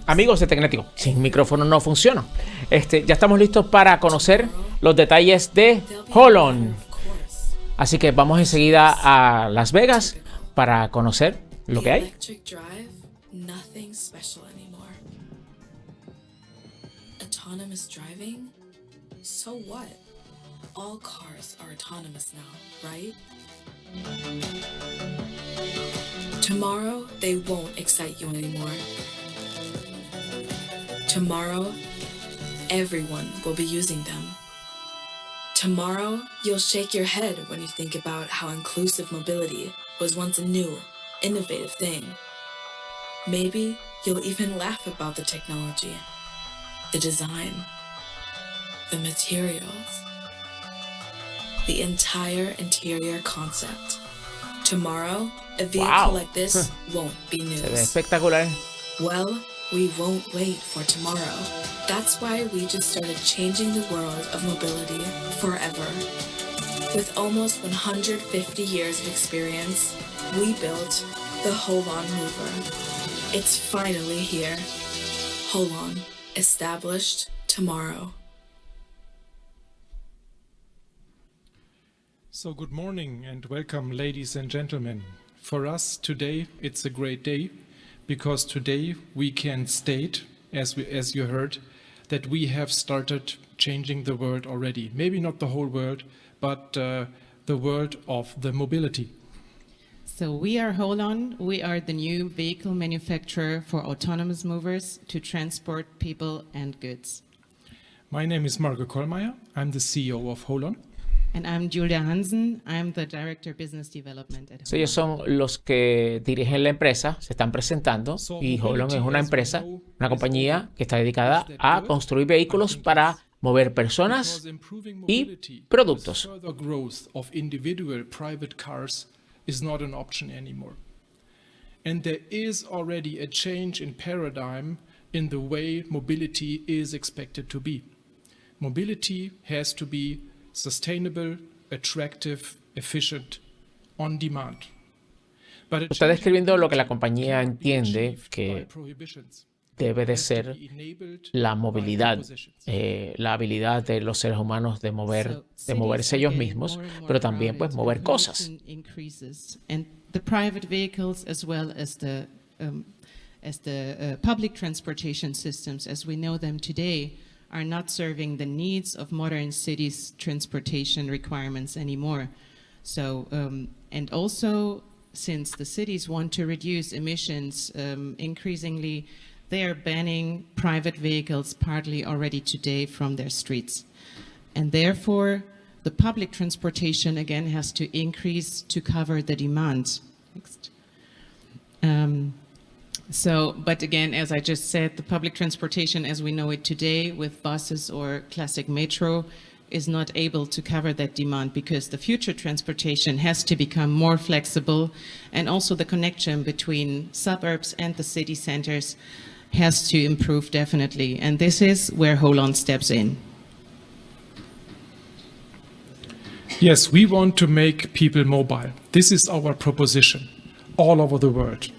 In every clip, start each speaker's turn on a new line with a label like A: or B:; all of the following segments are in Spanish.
A: amigos de Tecnético, sin micrófono no funciona. Ya estamos listos para conocer los detalles de HOLON. Así que vamos enseguida a Las Vegas para conocer lo que hay.
B: Autonomous driving? So what? All cars are autonomous now, right? Tomorrow, they won't excite you anymore. Tomorrow, everyone will be using them. Tomorrow, you'll shake your head when you think about how inclusive mobility was once a new, innovative thing. Maybe you'll even laugh about the technology, the design, the materials, the entire interior concept. Tomorrow, a vehicle like this won't be news.
A: Se ve espectacular.
B: Well, we won't wait for tomorrow. That's why we just started changing the world of mobility forever. With almost 150 years of experience, we built the HOLON mover. It's finally here. HOLON, established tomorrow.
C: So good morning and welcome, ladies and gentlemen. For us today, it's a great day because today we can state, as you heard, that we have started changing the world already. Maybe not the whole world, but the world of the mobility.
D: So we are HOLON. We are the new vehicle manufacturer for autonomous movers to transport people and goods.
C: My name is Marco Kollmeier. I'm the CEO of HOLON.
D: And I'm Julia Hansen. I'm the Director Business Development at HOLON.
A: So, ellos son los que dirigen la empresa, se están presentando, y HOLON es una empresa, una compañía que está dedicada a construir vehículos para mover personas y productos.
C: Further growth of individual private cars is not an option anymore. And there is already a change in paradigm in the way mobility is expected to be. Mobility has to be sustainable, attractive, efficient, on demand.
A: Está describiendo lo que la compañía entiende que debe de ser la movilidad, la habilidad de los seres humanos de moverse ellos mismos, pero también pues mover cosas.
D: And the private vehicles as well as the public transportation systems as we know them today are not serving the needs of modern cities' transportation requirements anymore. So, and also, since the cities want to reduce emissions increasingly, they are banning private vehicles partly already today from their streets. And therefore, the public transportation again has to increase to cover the demand. Next. But again, as I just said, the public transportation as we know it today with buses or classic metro is not able to cover that demand because the future transportation has to become more flexible, and also the connection between suburbs and the city centers has to improve definitely. And this is where HOLON steps in.
C: Yes, we want to make people mobile. This is our proposition all over the world,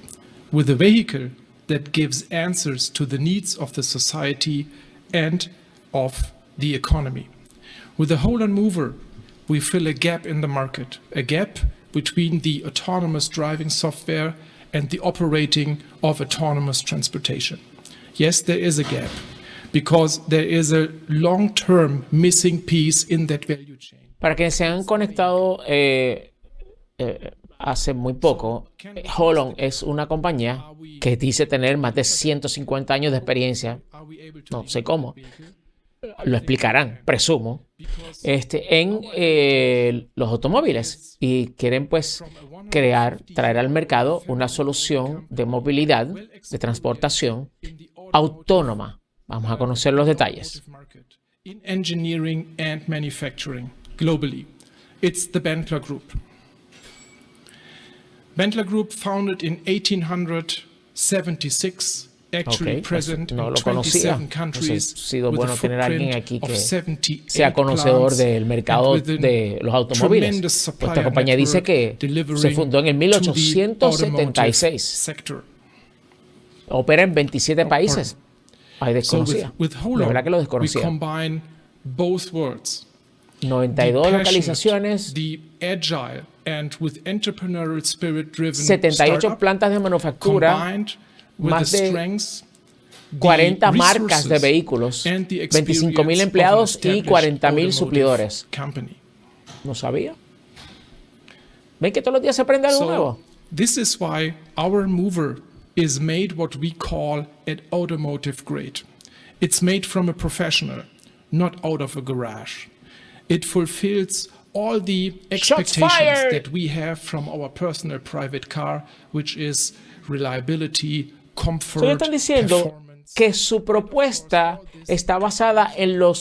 C: with a vehicle that gives answers to the needs of the society and of the economy. With the HOLON mover, we fill a gap in the market, a gap between the autonomous driving software and the operating of autonomous transportation. Yes, there is a gap, because there is a long-term missing piece in that value chain.
A: Para quienes se han conectado hace muy poco, HOLON es una compañía que dice tener más de 150 años de experiencia. No sé cómo. Lo explicarán, presumo, en los automóviles, y quieren pues traer al mercado una solución de movilidad, de transportación autónoma. Vamos a conocer los detalles.
C: In engineering and manufacturing globally, it's the Benteler Group. Benteler Group, founded in 1876. Actually present
A: no
C: in
A: lo conocía.
C: 27 countries,
A: Ha sido
C: with
A: bueno
C: a
A: tener a alguien aquí
C: footprint
A: que
C: of 78
A: sea conocedor
C: plants
A: del mercado
C: and with a
A: de los automóviles.
C: tremendous supplier
A: Esta compañía dice que
C: network
A: se fundó en el
C: delivering to the automotive
A: 1876.
C: sector.
A: opera en 27 países. Ay,
C: So
A: desconocía.
C: with
A: De
C: HOLON,
A: verdad que lo
C: we
A: desconocía.
C: combine both words.
A: 92
C: The
A: localizaciones,
C: passionate, the agile, and with entrepreneurial spirit-driven
A: 78
C: startup,
A: plantas de manufactura,
C: combined with
A: más
C: the
A: de
C: strengths, the
A: 40 marcas de
C: resources,
A: vehículos,
C: and the
A: 25.000
C: experience of an
A: empleados y
C: established
A: 40.000
C: automotive
A: suplidores.
C: company.
A: No sabía. ¿Ven que todos los días se aprende algo
C: So
A: nuevo?
C: this is why our mover is made what we call at automotive grade. It's made from a professional, not out of a garage. It fulfills all the expectations
A: fired!
C: that we have from our personal private car, which is reliability, comfort,
A: So, ellos están diciendo
C: performance.
A: que su propuesta está basada en la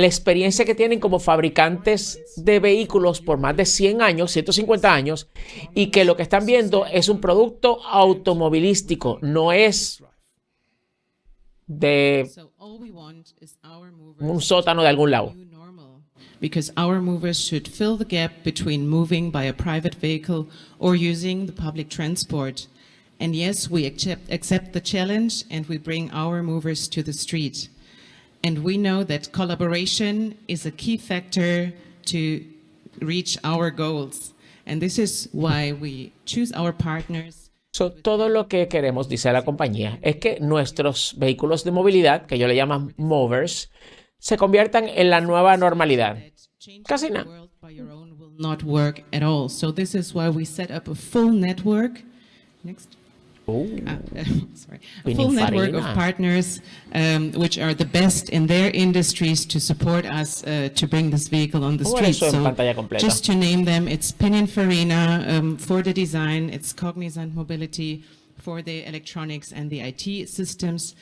A: experiencia que tienen como fabricantes de vehículos por más de 100 años, 150 años, y que lo que están viendo es un producto automovilístico, no es de
D: So all we want is our movers
A: un sótano de algún lado.
D: new normal, because our movers should fill the gap between moving by a private vehicle or using the public transport. And yes, we accept the challenge and we bring our movers to the street. And we know that collaboration is a key factor to reach our goals. And this is why we choose our partners.
A: So, todo lo que queremos, dice la compañía, es que nuestros vehículos de movilidad, que ellos le llaman movers, se conviertan en la nueva normalidad. Casi
D: The
A: nada.
D: world by your own will not work at all. So this is why we set up a full network. Next. Sorry. A full network of
A: Pininfarina.
D: partners, which are the best in their industries to support us to bring this vehicle on the
A: ¿Cómo era
D: street.
A: eso en pantalla completa?
D: Just to name them, it's Pininfarina for the design, it's Cognizant Mobility for the electronics and the IT systems,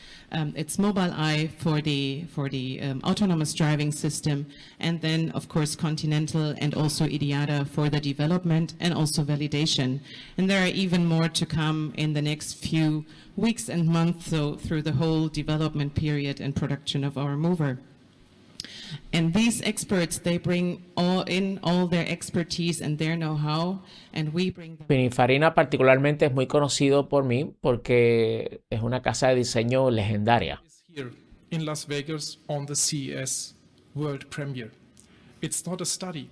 D: it's Mobileye for the autonomous driving system, and then of course Continental and also IDIADA for the development and also validation. And there are even more to come in the next few weeks and months, so through the whole development period and production of our mover. And these experts, they bring all their expertise and their know-how, and we bring them.
A: Pininfarina particularmente es muy conocido por mí porque es una casa de diseño legendaria.
C: Here in Las Vegas on the CES World Premiere. It's not a study.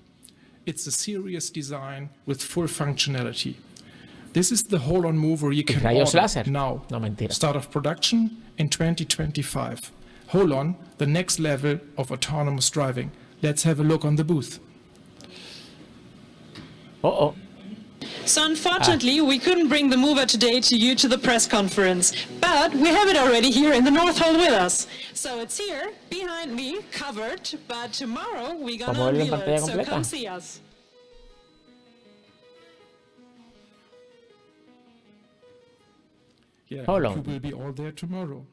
C: It's a serious design with full functionality. This is the HOLON mover you can
A: Rayos
C: order
A: láser.
C: now.
A: No, mentira.
C: Start of production in 2025. HOLON, the next level of autonomous driving. Let's have a look on the booth.
A: Oh, oh.
E: So unfortunately, we couldn't bring the mover today to you to the press conference, but we have it already here in the North Hall with us. So it's here, behind me, covered, but tomorrow we're gonna
A: ¿Vamos a verlo en
E: unveil
A: pantalla
E: it, so
A: completa?
E: come see us.
C: Yeah,
A: HOLON.
C: you will be all there tomorrow.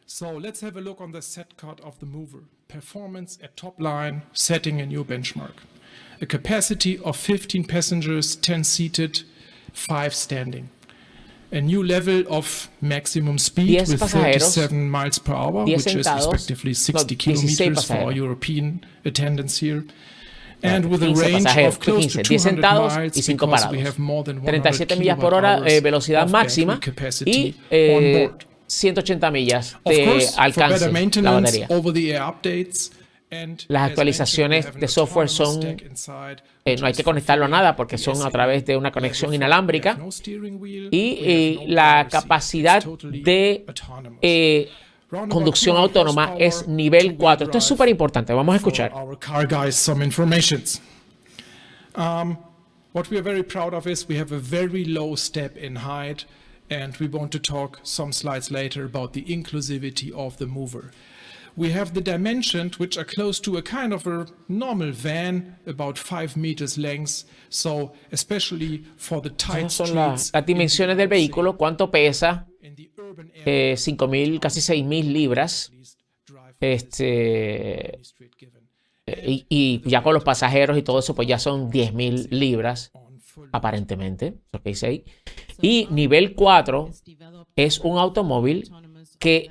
C: So let's have a look on the set card of the mover. Performance at top line, setting a new benchmark. A capacity of 15 passengers, 10 seated, 5 standing. A new level of maximum speed
A: 10
C: with
A: pasajeros,
C: 37 miles per hour,
A: 10
C: which is
A: sentados,
C: respectively 60
A: no, 16
C: kilometers for our
A: pasajeros.
C: European attendance here. And with a
A: 15
C: range
A: pasajeros,
C: of close
A: 15,
C: to
A: 10
C: 200
A: sentados
C: miles
A: y 5
C: because we
A: parados.
C: have more than 100
A: 37 millas por hora,
C: kilowatt-hours
A: velocidad
C: of
A: máxima,
C: battery capacity
A: y
C: on board.
A: 180 millas
C: Of
A: de
C: course, for
A: alcance
C: better
A: la
C: maintenance,
A: batería.
C: over-the-air updates, and
A: Las
C: as
A: actualizaciones
C: mentioned, we have
A: de
C: an
A: software
C: autonomous
A: son,
C: stack inside,
A: no hay
C: which
A: que
C: is
A: conectarlo a nada porque
C: fulfilling
A: son a
C: the
A: través de
C: SAE.
A: una
C: We
A: conexión
C: have
A: inalámbrica
C: no steering wheel,
A: y
C: we have no
A: la
C: driver's seat.
A: capacidad
C: It's totally
A: de
C: autonomous.
A: conducción
C: Round about 200
A: autónoma
C: horsepower,
A: es nivel
C: two-wheel
A: 4. Esto es
C: drive.
A: súper importante. Vamos a
C: For
A: escuchar.
C: our car guys some informations. What we are very proud of is we have a very low step in height, and we want to talk some slides later about the inclusivity of the mover. We have the dimensions which are close to a kind of a normal van, about 5 meters length, so especially for the tight
A: Esas son las
C: streets
A: dimensiones del vehículo, cuánto pesa,
C: in the urban area,
A: 5.000, casi 6.000 libras.
C: drive street given.
A: Y ya con los pasajeros y todo eso, pues ya son 10.000 libras,
C: On full
A: aparentemente, lo que dice ahí. Y nivel 4 es un automóvil que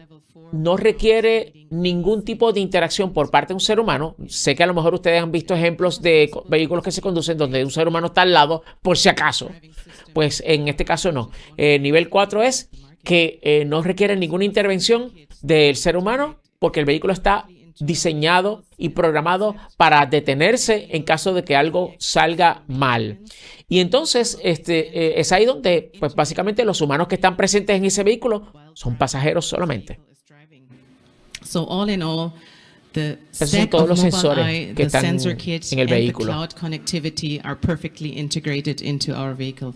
A: no requiere ningún tipo de interacción por parte de un ser humano. Sé que a lo mejor ustedes han visto ejemplos de vehículos que se conducen donde un ser humano está al lado por si acaso. Pues en este caso no. Nivel 4 es que no requieren ninguna intervención del ser humano porque el vehículo está diseñado y programado para detenerse en caso de que algo salga mal. Y entonces es ahí donde pues básicamente los humanos que están presentes en ese vehículo son pasajeros solamente.
D: So all in all, the
A: Esos son
D: stack
A: todos
D: of
A: los
D: mobile
A: sensores
D: eye,
A: que
D: the
A: están
D: sensor kit,
A: en el
D: and the
A: vehículo.
D: cloud connectivity are perfectly integrated into our vehicle.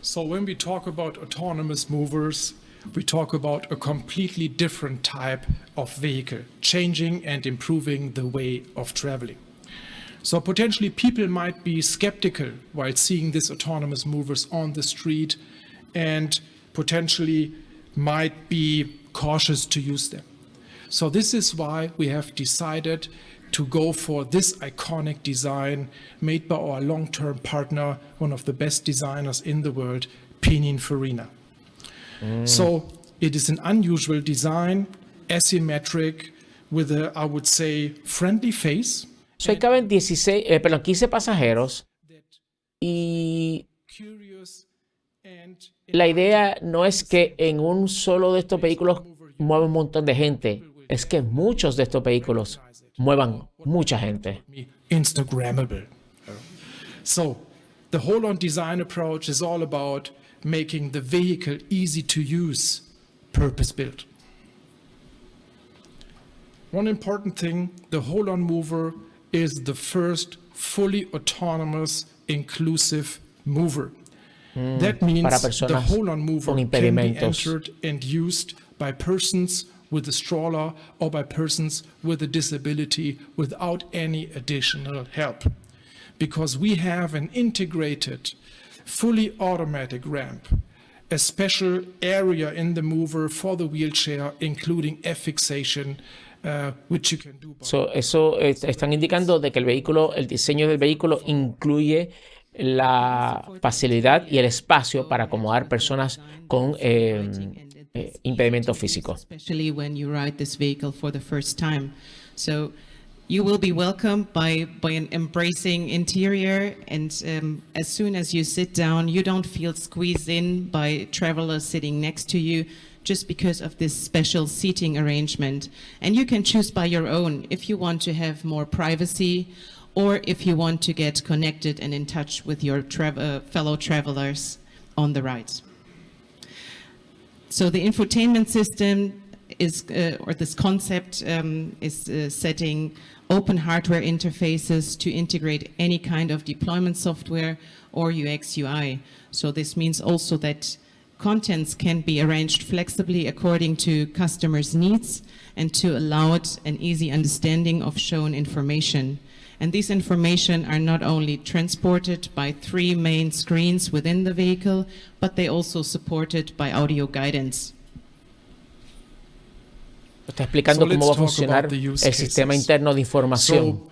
C: So when we talk about autonomous movers, we talk about a completely different type of vehicle, changing and improving the way of traveling. So potentially people might be skeptical while seeing these autonomous movers on the street and potentially might be cautious to use them. So this is why we have decided to go for this iconic design made by our long-term partner, one of the best designers in the world, Pininfarina. So it is an unusual design, asymmetric, with a, I would say, friendly face.
A: So ahí caben 15 pasajeros y
C: Curious and
A: la idea no es que en un solo de estos vehículos mueva un montón de gente, es que muchos de estos vehículos muevan mucha gente.
C: Instagrammable. So the HOLON design approach is all about making the vehicle easy to use, purpose-built. One important thing, the HOLON mover is the first fully autonomous, inclusive mover. That means
A: para
C: the
A: personas
C: HOLON mover
A: con
C: can be
A: impedimentos.
C: entered and used by persons with a stroller or by persons with a disability without any additional help. Because we have an integrated, fully automatic ramp, a special area in the mover for the wheelchair, including F-fixation, which you can do by
A: Están indicando de que el diseño del vehículo incluye la facilidad y el espacio para acomodar personas con impedimentos físicos.
D: Especially when you ride this vehicle for the first time. So you will be welcomed by an embracing interior, and as soon as you sit down, you don't feel squeezed in by travelers sitting next to you just because of this special seating arrangement. And you can choose by your own if you want to have more privacy or if you want to get connected and in touch with your fellow travelers on the ride. So the infotainment system is, or this concept is setting open hardware interfaces to integrate any kind of deployment software or UX UI. So this means also that contents can be arranged flexibly according to customers' needs and to allow an easy understanding of shown information. And these information are not only transported by 3 main screens within the vehicle, but they also supported by audio guidance.
A: Está explicando cómo va a funcionar el sistema interno de información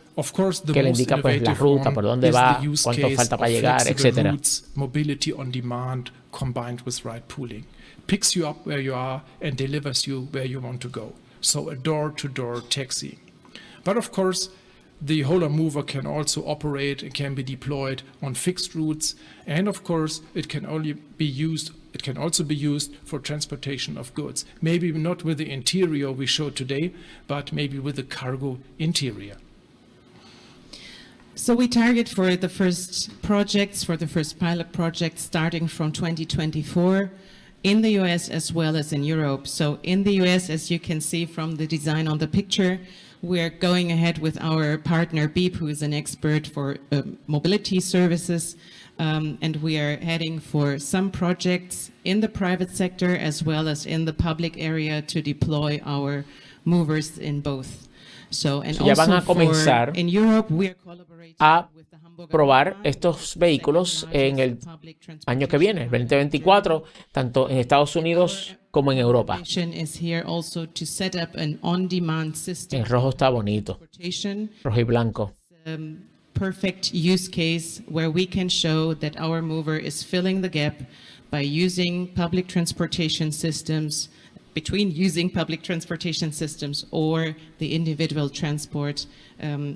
A: que le indica pues la ruta, por dónde va, cuánto falta para llegar, etc.
C: Mobility on demand combined with ride pooling. Picks you up where you are and delivers you where you want to go. So a door-to-door taxi. But of course, the HOLON mover can also operate and can be deployed on fixed routes, and of course it can also be used for transportation of goods. Maybe not with the interior we showed today, but maybe with the cargo interior.
D: So we target for the first projects, for the first pilot projects starting from 2024 in the US as well as in Europe. So in the US, as you can see from the design on the picture, we're going ahead with our partner Beep, who is an expert for mobility services, and we are heading for some projects in the private sector as well as in the public area to deploy our movers in both. So, and
A: ya van a
D: also
A: comenzar
D: in Europe, we are collaborating
A: a
D: with the Hamburger
A: probar
D: Bahn,
A: estos vehículos en el
D: public
A: año que viene, el 2024, tanto en Estados Unidos como en Europa.
D: Mission is here also to set up an on-demand system
A: En rojo está bonito,
D: transportation,
A: rojo y blanco.
D: perfect use case where we can show that our mover is filling the gap by using public transportation systems, between using public transportation systems or the individual transport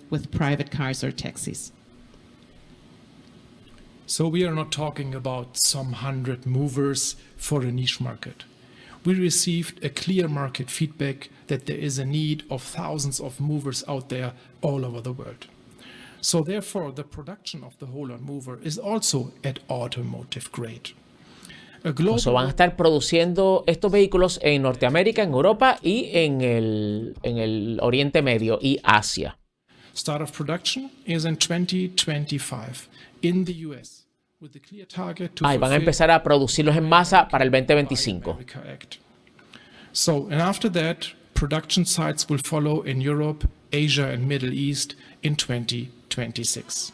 D: with private cars or taxis.
C: So we are not talking about some 100 movers for a niche market. We received a clear market feedback that there is a need of thousands of movers out there all over the world. So therefore, the production of the HOLON mover is also at automotive grade.
A: So van a estar produciendo estos vehículos en Norteamérica, en Europa y en el Oriente Medio y Asia.
C: Start of production is in 2025 in the US with the clear target to
A: Y van a empezar a producirlos en masa para el 2025.
C: So, and after that, production sites will follow in Europe, Asia and Middle East in 2026.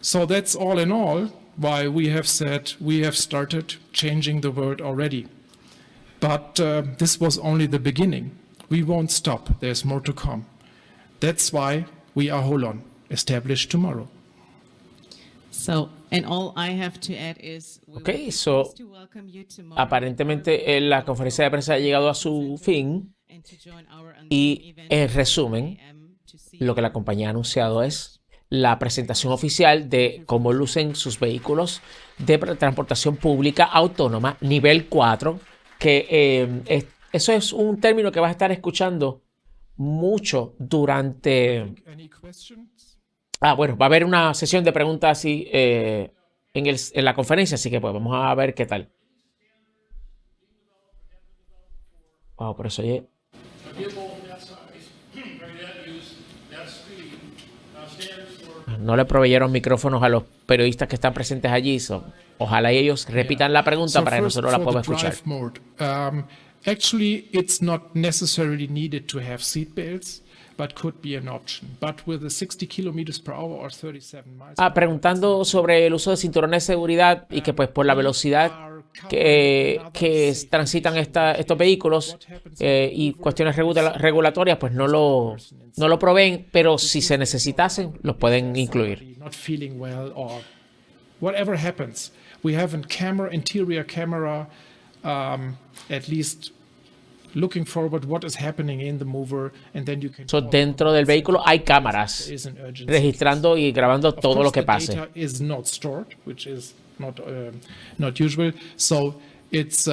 C: So that's all in all why we have said we have started changing the world already. But this was only the beginning. We won't stop. There's more to come. That's why we are HOLON, established tomorrow.
D: So, and all I have to add is we
A: Okay,
D: would be
A: so
D: pleased to welcome you tomorrow
A: Aparentemente la conferencia de prensa ha llegado a su fin
D: and to join our
A: y
D: event
A: en resumen
D: to see
A: lo que la compañía ha anunciado es la presentación oficial de cómo lucen sus vehículos de transportación pública autónoma nivel 4, que eso es un término que vas a estar escuchando mucho durante...
C: Any questions?
A: Bueno, va a haber una sesión de preguntas así, en la conferencia, así que pues vamos a ver qué tal. Wow, por eso oye. No le proveyeron micrófonos a los periodistas que están presentes allí. Ojalá ellos repitan la pregunta para que nosotros la podamos escuchar.
C: Actually, it's not necessarily needed to have seat belts, but could be an option. But with the 60 kilometers per hour or 37 miles.
A: Preguntando sobre el uso de cinturones de seguridad y que pues por la velocidad que transitan estos vehículos y cuestiones regulatorias, pues no lo proveen, pero si se necesitasen, los pueden incluir.
C: Not feeling well or whatever happens. We have interior camera, at least looking forward what is happening in the mover, and then you can.
A: So, dentro del vehículo hay cámaras registrando y grabando todo lo que pase.
C: The data is not stored, which is not usual. So it's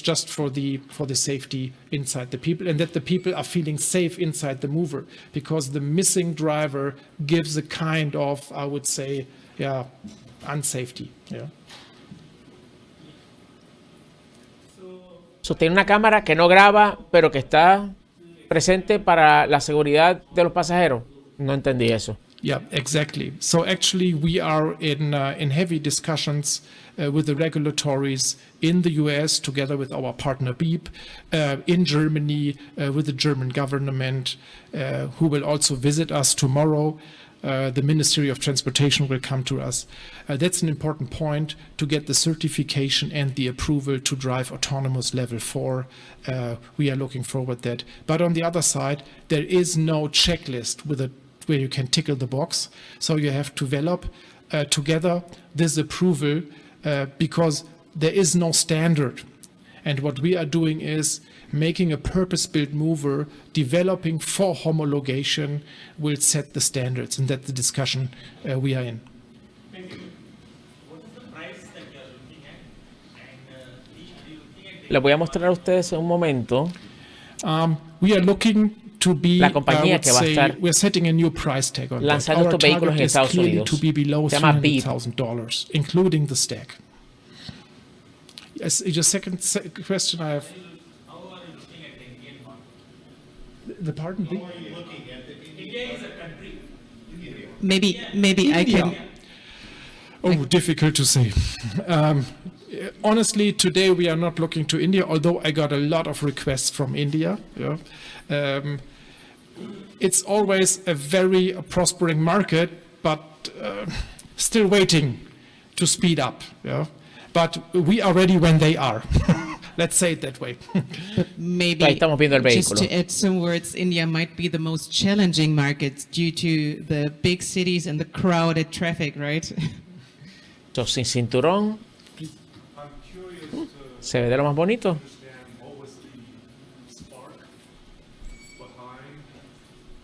C: just for the safety inside the people, and that the people are feeling safe inside the mover, because the missing driver gives a kind of, I would say, unsafety. Yeah.
A: So, tiene una cámara que no graba, pero que está presente para la seguridad de los pasajeros. No entendí eso.
C: Yeah, exactly. So actually, we are in heavy discussions with the regulatories in the US, together with our partner Beep, in Germany with the German government, who will also visit us tomorrow. The Ministry of Transportation will come to us. That's an important point to get the certification and the approval to drive autonomous level 4. We are looking forward to that. But on the other side, there is no checklist where you can tickle the box. So you have to develop together this approval because there is no standard. And what we are doing is making a purpose-built mover, developing for homologation, will set the standards, and that's the discussion we are in.
F: What is the price that you are looking at? And are you looking at
A: Les voy a mostrar a ustedes en un momento.
C: We are looking to be,
A: La compañía que va a estar
C: we're setting a new price tag on that.
A: lanzando
C: Our
A: estos vehículos en
C: target is
A: Estados
C: clearly
A: Unidos.
C: to be below
A: Se llama Beep.
C: $300,000, including the stack. Yes, your second question I have.
F: how are you looking at the Indian market?
C: The pardon?
F: How are you looking at it? India is a country.
D: Maybe I can.
C: Oh, difficult to say. Honestly, today we are not looking to India, although I got a lot of requests from India. Yeah. It's always a very prospering market, but still waiting to speed up. Yeah. But we are ready when they are. Let's say it that way.
D: Maybe
A: Ahí estamos viendo el
D: just
A: vehículo.
D: to add some words, India might be the most challenging market due to the big cities and the crowded traffic, right?
A: So, sin cinturón. Se ve de lo más bonito.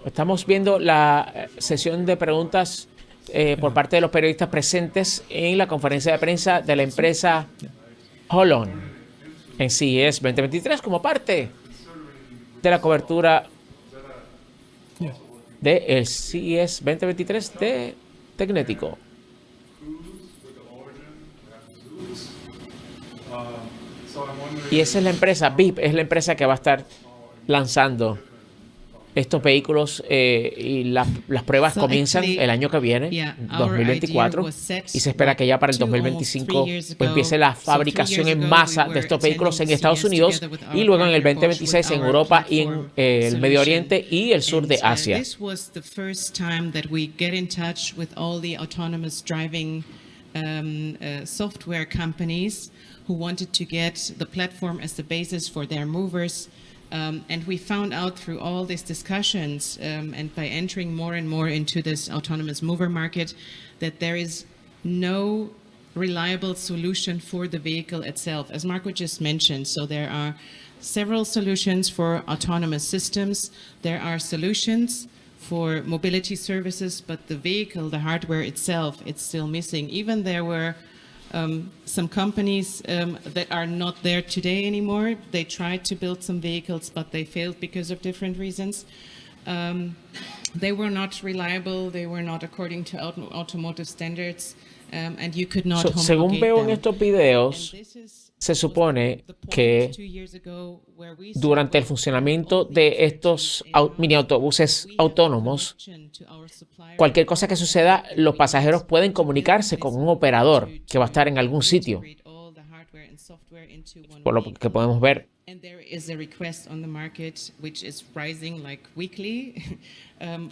A: Estamos viendo la sesión de preguntas por parte de los periodistas presentes en la conferencia de prensa de la empresa HOLON en CES 2023 como parte de la cobertura del CES 2023 de Tecnético. Y esa es la empresa, VIP, es la empresa que va a estar lanzando estos vehículos y las pruebas comienzan el año que viene, 2024, y se espera que ya para el 2025 empiece la fabricación en masa de estos vehículos en Estados Unidos y luego en el 2026 en Europa y en el Medio Oriente y el sur de Asia.
D: Software companies who wanted to get the platform as the basis for their movers. And we found out through all these discussions and by entering more and more into this autonomous mover market that there is no reliable solution for the vehicle itself, as Marco just mentioned. So there are several solutions for autonomous systems. There are solutions for mobility services, but the vehicle, the hardware itself, it's still missing. Even there were some companies that are not there today anymore. They tried to build some vehicles, but they failed because of different reasons. They were not reliable. They were not according to automotive standards, and you could not homologate
A: según veo en
D: them.
A: estos videos, se supone que durante el funcionamiento de estos mini autobuses autónomos, cualquier cosa que suceda, los pasajeros pueden comunicarse con un operador que va a estar en algún sitio, por lo que podemos ver.
D: And there is a request on the market which is rising like weekly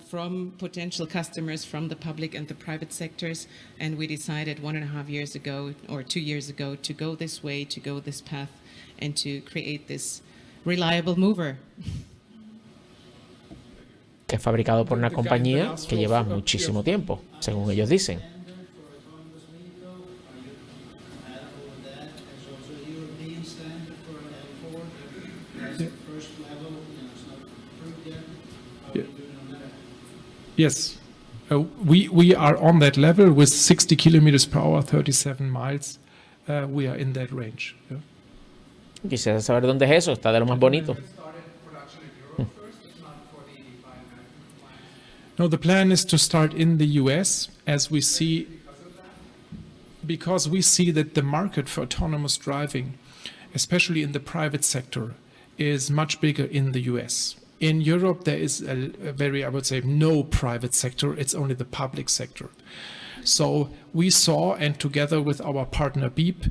D: from potential customers from the public and the private sectors. And we decided 1.5 years ago or 2 years ago to go this way, to go this path and to create this reliable mover.
A: Que es fabricado por una compañía que lleva muchísimo tiempo, según ellos dicen.
C: Yes, we are on that level with 60 kilometers per hour, 37 miles. We are in that range. Yeah.
A: Quisiera saber dónde es eso, está de lo más bonito.
C: No, the plan is to start in the US as we see, because we see that the market for autonomous driving, especially in the private sector, is much bigger in the US. In Europe, there is a very, I would say, no private sector. It's only the public sector. So we saw, and together with our partner Beep,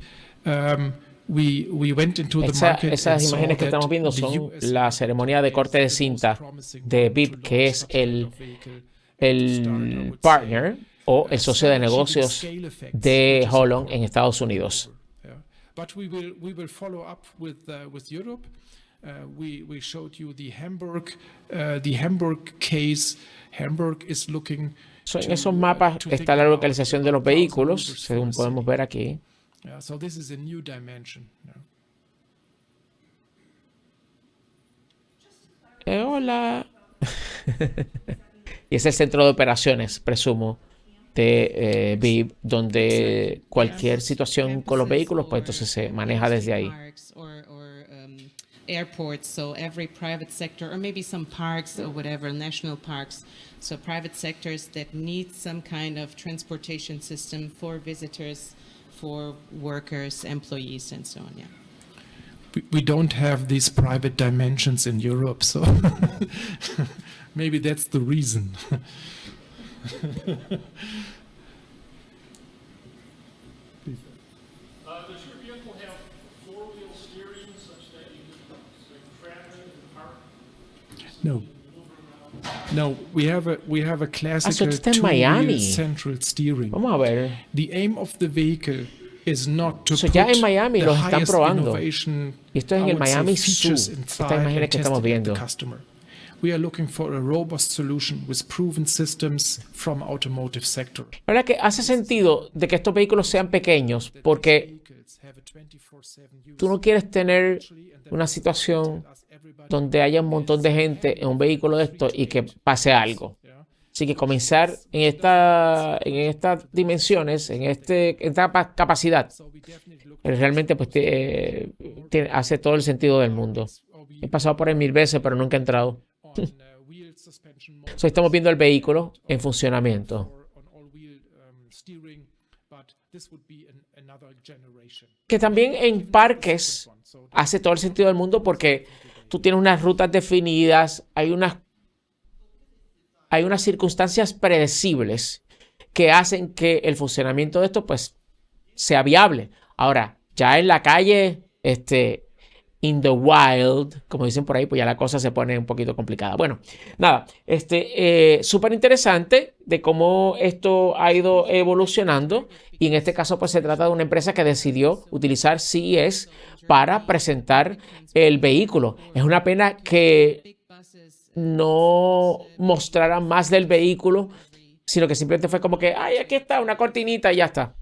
C: we went into the market.
A: Esas imágenes que estamos viendo son la ceremonia de corte de cinta de Beep, que es el partner o el socio de negocios de HOLON en Estados Unidos.
C: But we will follow up with Europe. We showed you the Hamburg case. Hamburg is looking.
A: En esos mapas está la localización de los vehículos, según podemos ver aquí.
C: So this is a new dimension.
A: Hola. Y es el centro de operaciones, presumo, de BIP, donde cualquier situación con los vehículos, pues entonces se maneja desde ahí.
D: Airports, so every private sector, or maybe some parks or whatever, national parks, so private sectors that need some kind of transportation system for visitors, for workers, employees, and so on, yeah.
C: We don't have these private dimensions in Europe, so maybe that's the reason.
G: Does your vehicle have four-wheel steering such that you can travel and park?
C: No. No, we have a classical
A: Miami.
C: two-wheel central steering.
A: Vamos a ver.
C: The aim of the vehicle is not to put
A: Ya en Miami
C: the
A: los están
C: highest
A: probando.
C: innovation,
A: Y esto es en
C: I
A: el
C: would say,
A: Miami Zoo.
C: features
A: Esta
C: inside
A: imagen
C: and
A: que estamos
C: tested at the
A: viendo.
C: customer. We are looking for a robust solution with proven systems from automotive sector.
A: La verdad que hace sentido de que estos vehículos sean pequeños porque tú no quieres tener una situación donde haya un montón de gente en un vehículo de esto y que pase algo. Así que comenzar en estas dimensiones, en esta capacidad, realmente pues, hace todo el sentido del mundo. He pasado por él 1000 veces, pero nunca he entrado. Estamos viendo el vehículo en funcionamiento. Que también en parques hace todo el sentido del mundo porque tú tienes unas rutas definidas, hay unas circunstancias predecibles que hacen que el funcionamiento de esto pues sea viable. Ahora, ya en la calle, in the wild, como dicen por ahí, pues ya la cosa se pone un poquito complicada. Bueno, nada, súper interesante de cómo esto ha ido evolucionando y en este caso pues se trata de una empresa que decidió utilizar CES para presentar el vehículo. Es una pena que no mostraran más del vehículo, sino que simplemente fue como que, ay, aquí está una cortinita y ya está.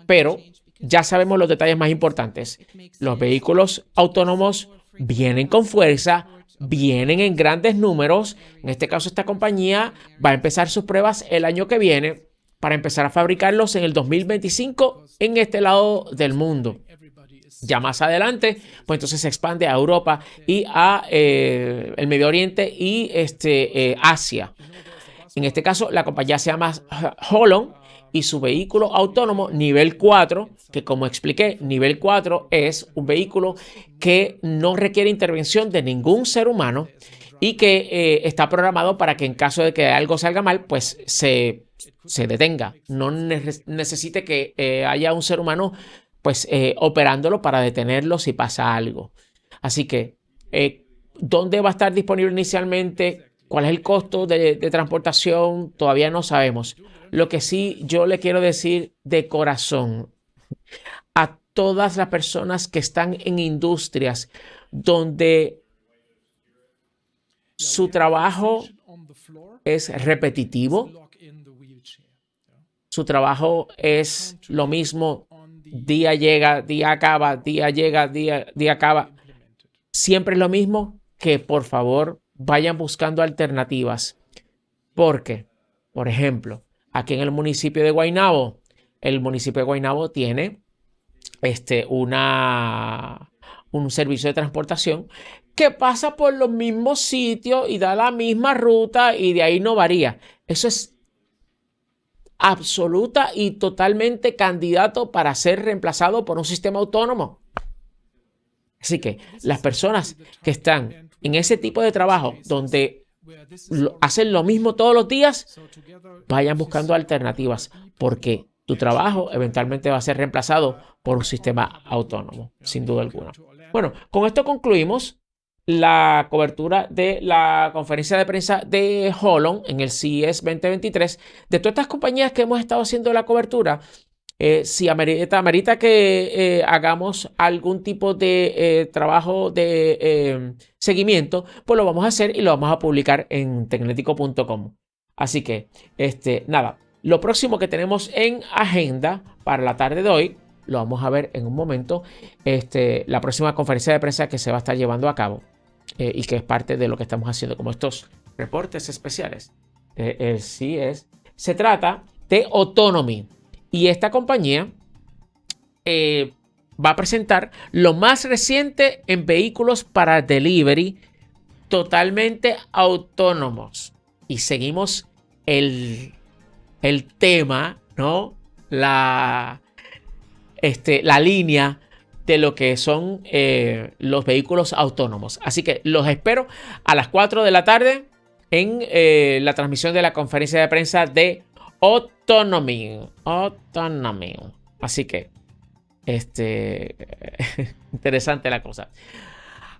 A: Pero ya sabemos los detalles más importantes. Los vehículos autónomos vienen con fuerza, vienen en grandes números. En este caso, esta compañía va a empezar sus pruebas el año que viene para empezar a fabricarlos en el 2025 en este lado del mundo. Ya más adelante, pues entonces se expande a Europa y a el Medio Oriente y Asia. En este caso, la compañía se llama HOLON y su vehículo autónomo nivel 4, que como expliqué, nivel 4 es un vehículo que no requiere intervención de ningún ser humano y que está programado para que en caso de que algo salga mal, pues se detenga. No necesite que haya un ser humano pues operándolo para detenerlo si pasa algo. Así que, ¿dónde va a estar disponible inicialmente? ¿Cuál es el costo de transportación? Todavía no sabemos. Lo que sí yo le quiero decir de corazón a todas las personas que están en industrias donde su trabajo es repetitivo, su trabajo es lo mismo, día llega, día acaba, día llega, día acaba, siempre es lo mismo, que por favor vayan buscando alternativas. Porque, por ejemplo, aquí en el municipio de Guaynabo, tiene un servicio de transportación que pasa por los mismos sitios y da la misma ruta y de ahí no varía. Eso es absoluta y totalmente candidato para ser reemplazado por un sistema autónomo. Así que las personas que están en ese tipo de trabajo donde hacen lo mismo todos los días, vayan buscando alternativas porque tu trabajo eventualmente va a ser reemplazado por un sistema autónomo, sin duda alguna. Bueno, con esto concluimos la cobertura de la conferencia de prensa de HOLON en el CES 2023. De todas estas compañías que hemos estado haciendo la cobertura, si amerita que hagamos algún tipo de trabajo de seguimiento, pues lo vamos a hacer y lo vamos a publicar en tecnético.com. Así que, nada, lo próximo que tenemos en agenda para la tarde de hoy, lo vamos a ver en un momento, la próxima conferencia de prensa que se va a estar llevando a cabo y que es parte de lo que estamos haciendo como estos reportes especiales. El CES se trata de Autonomy. Y esta compañía va a presentar lo más reciente en vehículos para delivery totalmente autónomos. Y seguimos el tema, ¿no? La línea de lo que son los vehículos autónomos. Así que los espero a las 4 de la tarde en la transmisión de la conferencia de prensa de Autonomy. Así que, interesante la cosa.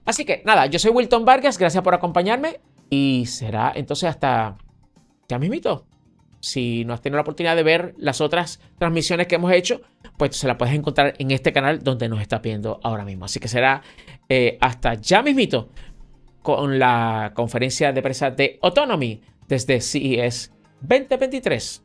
A: Así que, nada, yo soy Wilton Vargas, gracias por acompañarme y será entonces hasta ya mismito. Si no has tenido la oportunidad de ver las otras transmisiones que hemos hecho, pues se la puedes encontrar en este canal donde nos está viendo ahora mismo. Así que será hasta ya mismito con la conferencia de prensa de Autonomy desde CES 2023.